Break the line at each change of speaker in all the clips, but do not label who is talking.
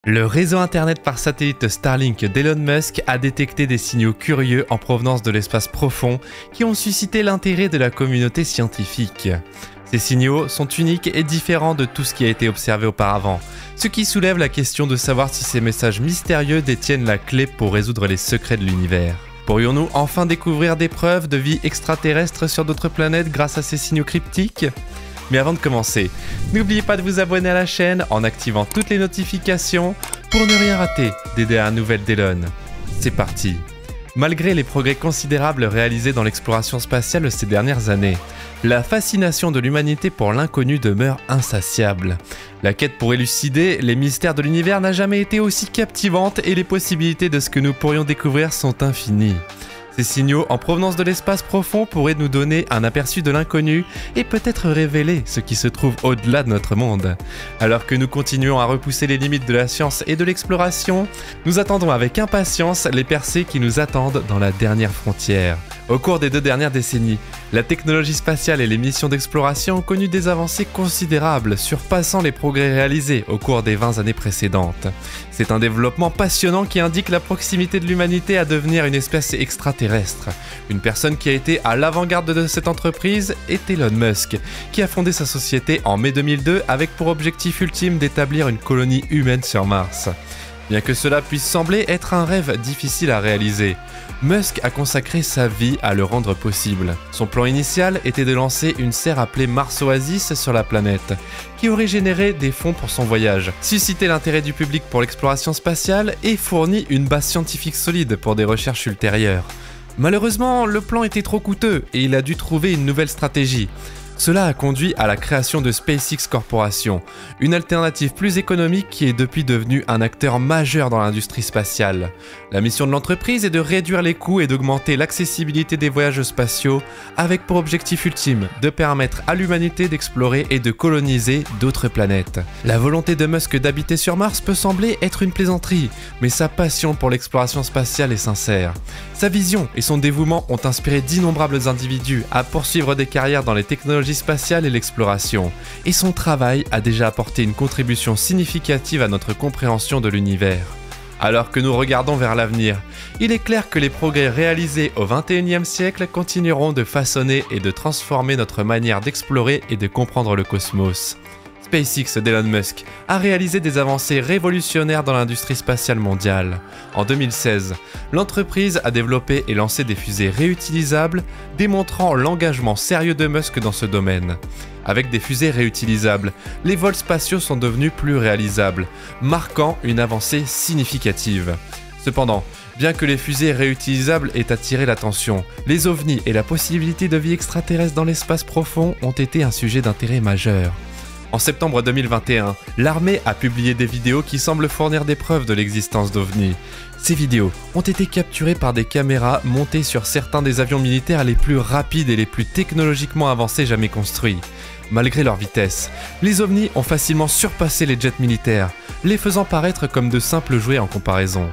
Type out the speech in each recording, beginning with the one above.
Le réseau internet par satellite Starlink d'Elon Musk a détecté des signaux curieux en provenance de l'espace profond qui ont suscité l'intérêt de la communauté scientifique. Ces signaux sont uniques et différents de tout ce qui a été observé auparavant, ce qui soulève la question de savoir si ces messages mystérieux détiennent la clé pour résoudre les secrets de l'univers. Pourrions-nous enfin découvrir des preuves de vie extraterrestre sur d'autres planètes grâce à ces signaux cryptiques ? Mais avant de commencer, n'oubliez pas de vous abonner à la chaîne en activant toutes les notifications pour ne rien rater des dernières nouvelles d'Elon. C'est parti! Malgré les progrès considérables réalisés dans l'exploration spatiale ces dernières années, la fascination de l'humanité pour l'inconnu demeure insatiable. La quête pour élucider les mystères de l'univers n'a jamais été aussi captivante et les possibilités de ce que nous pourrions découvrir sont infinies. Ces signaux en provenance de l'espace profond pourraient nous donner un aperçu de l'inconnu et peut-être révéler ce qui se trouve au-delà de notre monde. Alors que nous continuons à repousser les limites de la science et de l'exploration, nous attendons avec impatience les percées qui nous attendent dans la dernière frontière. Au cours des 2 dernières décennies, la technologie spatiale et les missions d'exploration ont connu des avancées considérables, surpassant les progrès réalisés au cours des 20 années précédentes. C'est un développement passionnant qui indique la proximité de l'humanité à devenir une espèce extraterrestre. Une personne qui a été à l'avant-garde de cette entreprise est Elon Musk, qui a fondé sa société en mai 2002 avec pour objectif ultime d'établir une colonie humaine sur Mars. Bien que cela puisse sembler être un rêve difficile à réaliser, Musk a consacré sa vie à le rendre possible. Son plan initial était de lancer une serre appelée Mars Oasis sur la planète, qui aurait généré des fonds pour son voyage, suscité l'intérêt du public pour l'exploration spatiale et fourni une base scientifique solide pour des recherches ultérieures. Malheureusement, le plan était trop coûteux et il a dû trouver une nouvelle stratégie. Cela a conduit à la création de SpaceX Corporation, une alternative plus économique qui est depuis devenue un acteur majeur dans l'industrie spatiale. La mission de l'entreprise est de réduire les coûts et d'augmenter l'accessibilité des voyages spatiaux, avec pour objectif ultime de permettre à l'humanité d'explorer et de coloniser d'autres planètes. La volonté de Musk d'habiter sur Mars peut sembler être une plaisanterie, mais sa passion pour l'exploration spatiale est sincère. Sa vision et son dévouement ont inspiré d'innombrables individus à poursuivre des carrières dans les technologies spatiale et l'exploration, et son travail a déjà apporté une contribution significative à notre compréhension de l'univers. Alors que nous regardons vers l'avenir, il est clair que les progrès réalisés au XXIe siècle continueront de façonner et de transformer notre manière d'explorer et de comprendre le cosmos. SpaceX d'Elon Musk a réalisé des avancées révolutionnaires dans l'industrie spatiale mondiale. En 2016, l'entreprise a développé et lancé des fusées réutilisables, démontrant l'engagement sérieux de Musk dans ce domaine. Avec des fusées réutilisables, les vols spatiaux sont devenus plus réalisables, marquant une avancée significative. Cependant, bien que les fusées réutilisables aient attiré l'attention, les ovnis et la possibilité de vie extraterrestre dans l'espace profond ont été un sujet d'intérêt majeur. En septembre 2021, l'armée a publié des vidéos qui semblent fournir des preuves de l'existence d'ovnis. Ces vidéos ont été capturées par des caméras montées sur certains des avions militaires les plus rapides et les plus technologiquement avancés jamais construits. Malgré leur vitesse, les ovnis ont facilement surpassé les jets militaires, les faisant paraître comme de simples jouets en comparaison.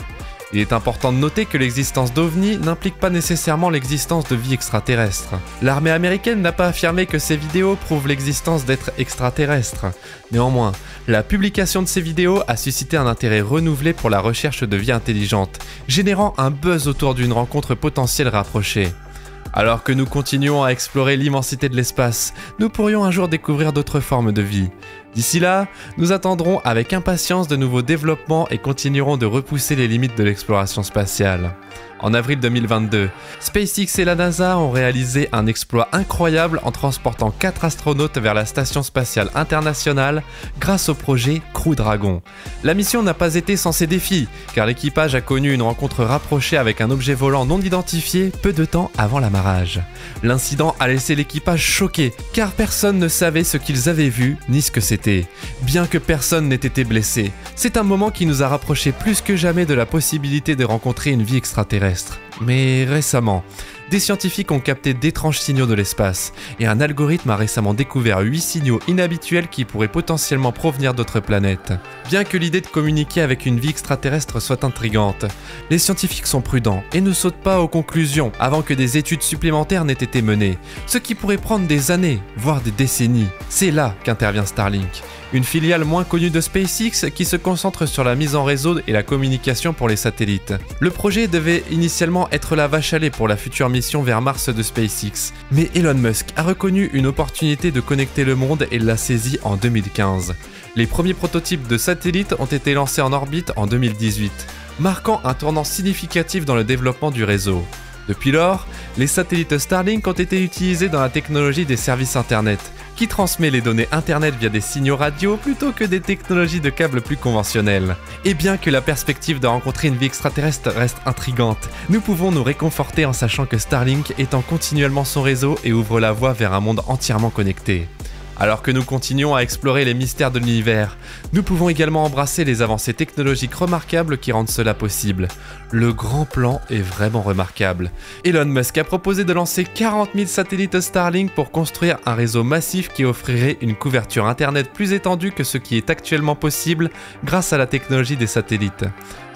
Il est important de noter que l'existence d'ovnis n'implique pas nécessairement l'existence de vie extraterrestre. L'armée américaine n'a pas affirmé que ces vidéos prouvent l'existence d'êtres extraterrestres. Néanmoins, la publication de ces vidéos a suscité un intérêt renouvelé pour la recherche de vie intelligente, générant un buzz autour d'une rencontre potentielle rapprochée. Alors que nous continuons à explorer l'immensité de l'espace, nous pourrions un jour découvrir d'autres formes de vie. D'ici là, nous attendrons avec impatience de nouveaux développements et continuerons de repousser les limites de l'exploration spatiale. En avril 2022, SpaceX et la NASA ont réalisé un exploit incroyable en transportant 4 astronautes vers la Station Spatiale Internationale grâce au projet Crew Dragon. La mission n'a pas été sans ses défis, car l'équipage a connu une rencontre rapprochée avec un objet volant non identifié peu de temps avant l'amarrage. L'incident a laissé l'équipage choqué, car personne ne savait ce qu'ils avaient vu ni ce que c'était. Bien que personne n'ait été blessé, c'est un moment qui nous a rapprochés plus que jamais de la possibilité de rencontrer une vie extraterrestre. Mais récemment, des scientifiques ont capté d'étranges signaux de l'espace, et un algorithme a récemment découvert 8 signaux inhabituels qui pourraient potentiellement provenir d'autres planètes. Bien que l'idée de communiquer avec une vie extraterrestre soit intrigante, les scientifiques sont prudents et ne sautent pas aux conclusions avant que des études supplémentaires n'aient été menées, ce qui pourrait prendre des années, voire des décennies. C'est là qu'intervient Starlink, une filiale moins connue de SpaceX qui se concentre sur la mise en réseau et la communication pour les satellites. Le projet devait initialement être la vache à lait pour la future mission vers Mars de SpaceX, mais Elon Musk a reconnu une opportunité de connecter le monde et l'a saisie en 2015. Les premiers prototypes de satellites ont été lancés en orbite en 2018, marquant un tournant significatif dans le développement du réseau. Depuis lors, les satellites Starlink ont été utilisés dans la technologie des services Internet, qui transmet les données Internet via des signaux radio plutôt que des technologies de câbles plus conventionnelles. Et bien que la perspective de rencontrer une vie extraterrestre reste intrigante, nous pouvons nous réconforter en sachant que Starlink étend continuellement son réseau et ouvre la voie vers un monde entièrement connecté. Alors que nous continuons à explorer les mystères de l'univers, nous pouvons également embrasser les avancées technologiques remarquables qui rendent cela possible. Le grand plan est vraiment remarquable. Elon Musk a proposé de lancer 40 000 satellites Starlink pour construire un réseau massif qui offrirait une couverture Internet plus étendue que ce qui est actuellement possible grâce à la technologie des satellites.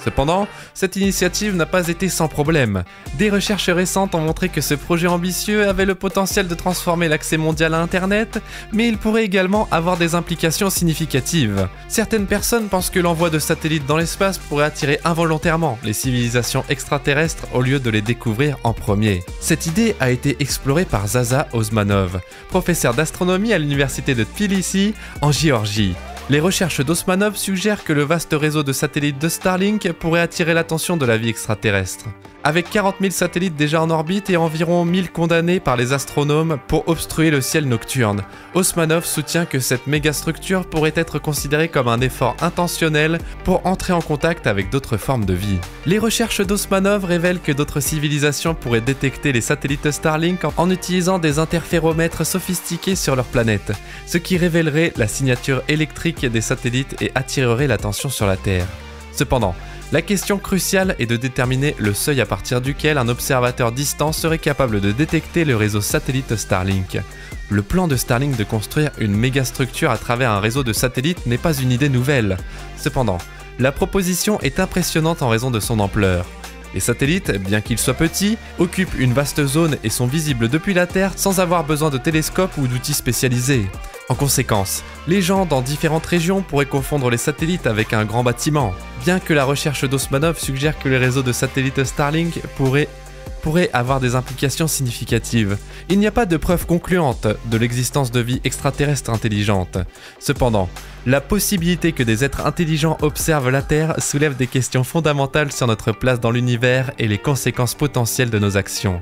Cependant, cette initiative n'a pas été sans problème. Des recherches récentes ont montré que ce projet ambitieux avait le potentiel de transformer l'accès mondial à Internet, mais il pourrait également avoir des implications significatives. Certaines personnes pensent que l'envoi de satellites dans l'espace pourrait attirer involontairement les civilisations extraterrestres au lieu de les découvrir en premier. Cette idée a été explorée par Zaza Osmanov, professeur d'astronomie à l'université de Tbilissi, en Géorgie. Les recherches d'Osmanov suggèrent que le vaste réseau de satellites de Starlink pourrait attirer l'attention de la vie extraterrestre. Avec 40 000 satellites déjà en orbite et environ 1000 condamnés par les astronomes pour obstruer le ciel nocturne, Osmanov soutient que cette mégastructure pourrait être considérée comme un effort intentionnel pour entrer en contact avec d'autres formes de vie. Les recherches d'Osmanov révèlent que d'autres civilisations pourraient détecter les satellites Starlink en utilisant des interféromètres sophistiqués sur leur planète, ce qui révélerait la signature électrique des satellites et attirerait l'attention sur la Terre. Cependant, la question cruciale est de déterminer le seuil à partir duquel un observateur distant serait capable de détecter le réseau satellite Starlink. Le plan de Starlink de construire une mégastructure à travers un réseau de satellites n'est pas une idée nouvelle. Cependant, la proposition est impressionnante en raison de son ampleur. Les satellites, bien qu'ils soient petits, occupent une vaste zone et sont visibles depuis la Terre sans avoir besoin de télescopes ou d'outils spécialisés. En conséquence, les gens dans différentes régions pourraient confondre les satellites avec un grand bâtiment. Bien que la recherche d'Osmanov suggère que les réseaux de satellites Starlink pourraient avoir des implications significatives, il n'y a pas de preuve concluante de l'existence de vie extraterrestre intelligente. Cependant, la possibilité que des êtres intelligents observent la Terre soulève des questions fondamentales sur notre place dans l'univers et les conséquences potentielles de nos actions.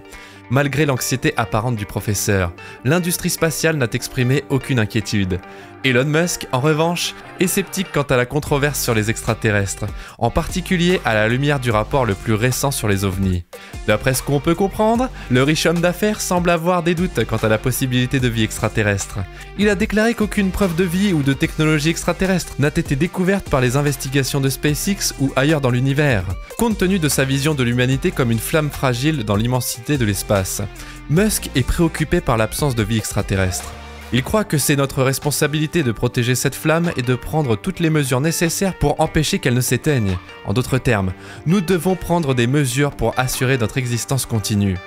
Malgré l'anxiété apparente du professeur, l'industrie spatiale n'a exprimé aucune inquiétude. Elon Musk, en revanche, est sceptique quant à la controverse sur les extraterrestres, en particulier à la lumière du rapport le plus récent sur les ovnis. D'après ce qu'on peut comprendre, le riche homme d'affaires semble avoir des doutes quant à la possibilité de vie extraterrestre. Il a déclaré qu'aucune preuve de vie ou de technologie extraterrestre n'a été découverte par les investigations de SpaceX ou ailleurs dans l'univers, compte tenu de sa vision de l'humanité comme une flamme fragile dans l'immensité de l'espace. Musk est préoccupé par l'absence de vie extraterrestre. Il croit que c'est notre responsabilité de protéger cette flamme et de prendre toutes les mesures nécessaires pour empêcher qu'elle ne s'éteigne. En d'autres termes, nous devons prendre des mesures pour assurer notre existence continue.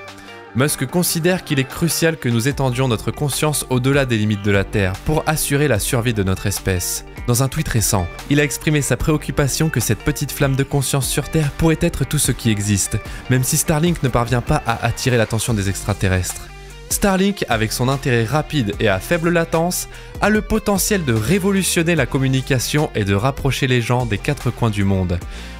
Musk considère qu'il est crucial que nous étendions notre conscience au-delà des limites de la Terre pour assurer la survie de notre espèce. Dans un tweet récent, il a exprimé sa préoccupation que cette petite flamme de conscience sur Terre pourrait être tout ce qui existe, même si Starlink ne parvient pas à attirer l'attention des extraterrestres. Starlink, avec son intérêt rapide et à faible latence, a le potentiel de révolutionner la communication et de rapprocher les gens des quatre coins du monde.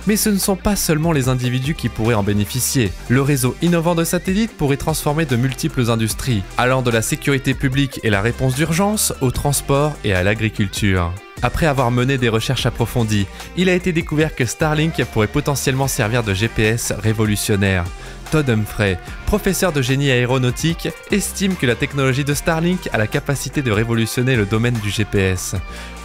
Mais ce ne sont pas seulement les individus qui pourraient en bénéficier. Le réseau innovant de satellites pourrait transformer de multiples industries, allant de la sécurité publique et la réponse d'urgence au transport et à l'agriculture. Après avoir mené des recherches approfondies, il a été découvert que Starlink pourrait potentiellement servir de GPS révolutionnaire. Todd Humphrey, professeur de génie aéronautique, estime que la technologie de Starlink a la capacité de révolutionner le domaine du GPS.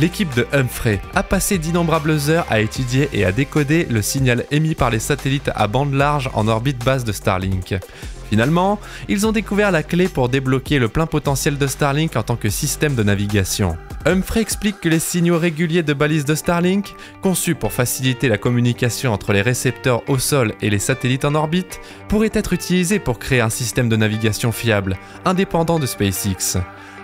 L'équipe de Humphrey a passé d'innombrables heures à étudier et à décoder le signal émis par les satellites à bande large en orbite basse de Starlink. Finalement, ils ont découvert la clé pour débloquer le plein potentiel de Starlink en tant que système de navigation. Humphrey explique que les signaux réguliers de balises de Starlink, conçus pour faciliter la communication entre les récepteurs au sol et les satellites en orbite, pourraient être utilisés pour créer un système de navigation fiable, indépendant de SpaceX.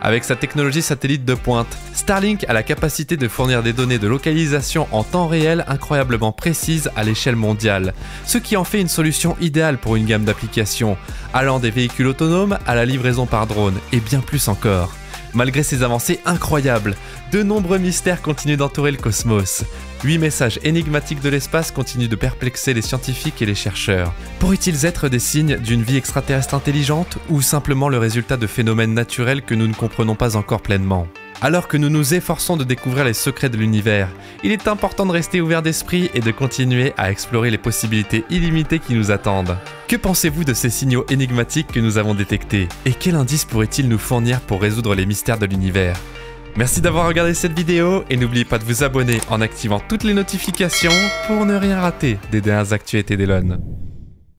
Avec sa technologie satellite de pointe, Starlink a la capacité de fournir des données de localisation en temps réel incroyablement précises à l'échelle mondiale, ce qui en fait une solution idéale pour une gamme d'applications, allant des véhicules autonomes à la livraison par drone, et bien plus encore. Malgré ces avancées incroyables, de nombreux mystères continuent d'entourer le cosmos. 8 messages énigmatiques de l'espace continuent de perplexer les scientifiques et les chercheurs. Pourraient-ils être des signes d'une vie extraterrestre intelligente ou simplement le résultat de phénomènes naturels que nous ne comprenons pas encore pleinement ? Alors que nous nous efforçons de découvrir les secrets de l'univers, il est important de rester ouvert d'esprit et de continuer à explorer les possibilités illimitées qui nous attendent. Que pensez-vous de ces signaux énigmatiques que nous avons détectés? Et quel indice pourraient-ils nous fournir pour résoudre les mystères de l'univers? Merci d'avoir regardé cette vidéo et n'oubliez pas de vous abonner en activant toutes les notifications pour ne rien rater des dernières actualités d'Elon.